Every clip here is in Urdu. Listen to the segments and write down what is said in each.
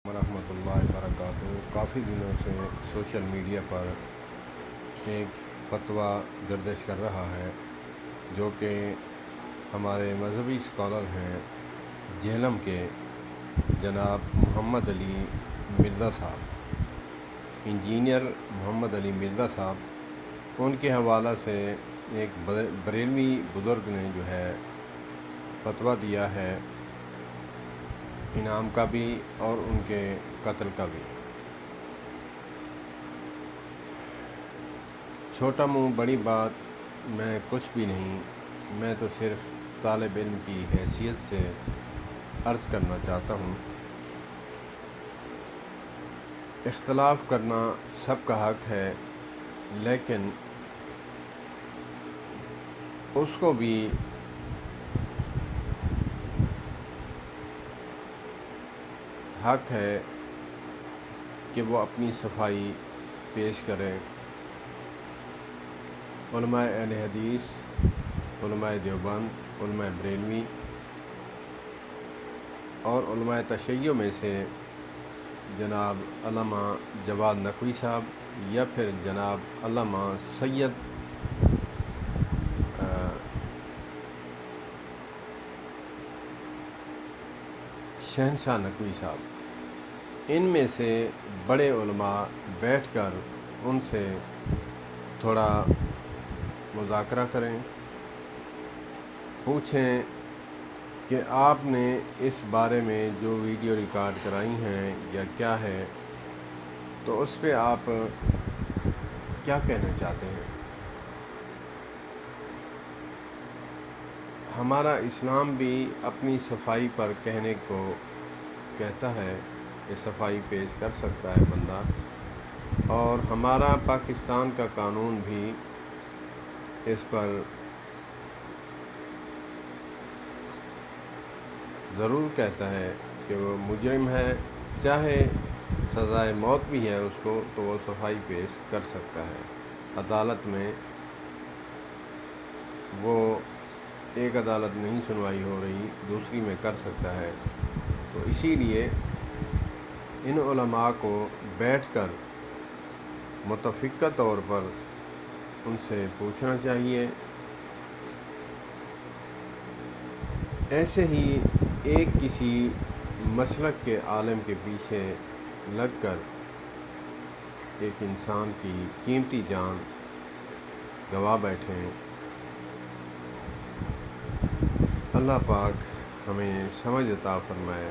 ورحمۃ اللہ وبرکاتہ۔ کافی دنوں سے سوشل میڈیا پر ایک فتویٰ گردش کر رہا ہے جو کہ ہمارے مذہبی اسکالر ہیں جہلم کے جناب محمد علی مرزا صاحب، انجینئر محمد علی مرزا صاحب، ان کے حوالہ سے ایک بریلوی بزرگ نے جو ہے فتویٰ دیا ہے، انعام کا بھی اور ان کے قتل کا بھی۔ چھوٹا منہ بڑی بات، میں کچھ بھی نہیں، میں تو صرف طالب علم کی حیثیت سے عرض کرنا چاہتا ہوں، اختلاف کرنا سب کا حق ہے، لیکن اس کو بھی حق ہے کہ وہ اپنی صفائی پیش کریں۔ علماء اہل حدیث، علماء دیوبند، علماء بریلوی اور علماء تشیع میں سے جناب علامہ جواد نقوی صاحب یا پھر جناب علامہ سید شہنشاہ نقوی صاحب، ان میں سے بڑے علماء بیٹھ کر ان سے تھوڑا مذاکرہ کریں، پوچھیں کہ آپ نے اس بارے میں جو ویڈیو ریکارڈ کرائی ہیں یا کیا ہے، تو اس پہ آپ کیا کہنا چاہتے ہیں۔ ہمارا اسلام بھی اپنی صفائی پر کہنے کو کہتا ہے کہ صفائی پیش کر سکتا ہے بندہ، اور ہمارا پاکستان کا قانون بھی اس پر ضرور کہتا ہے کہ وہ مجرم ہے، چاہے سزائے موت بھی ہے اس کو، تو وہ صفائی پیش کر سکتا ہے عدالت میں۔ وہ ایک عدالت نہیں سنوائی ہو رہی، دوسری میں کر سکتا ہے، تو اسی لیے ان علماء کو بیٹھ کر متفقہ طور پر ان سے پوچھنا چاہیے۔ ایسے ہی ایک کسی مسلک کے عالم کے پیچھے لگ کر ایک انسان کی قیمتی جان گنوا بیٹھیں۔ اللہ پاک ہمیں سمجھ عطا فرمائے،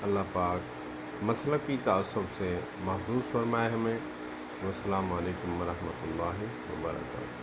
اللہ پاک مسلکی تعصب سے محفوظ فرمائے ہمیں۔ والسلام علیکم ورحمۃ اللہ وبرکاتہ۔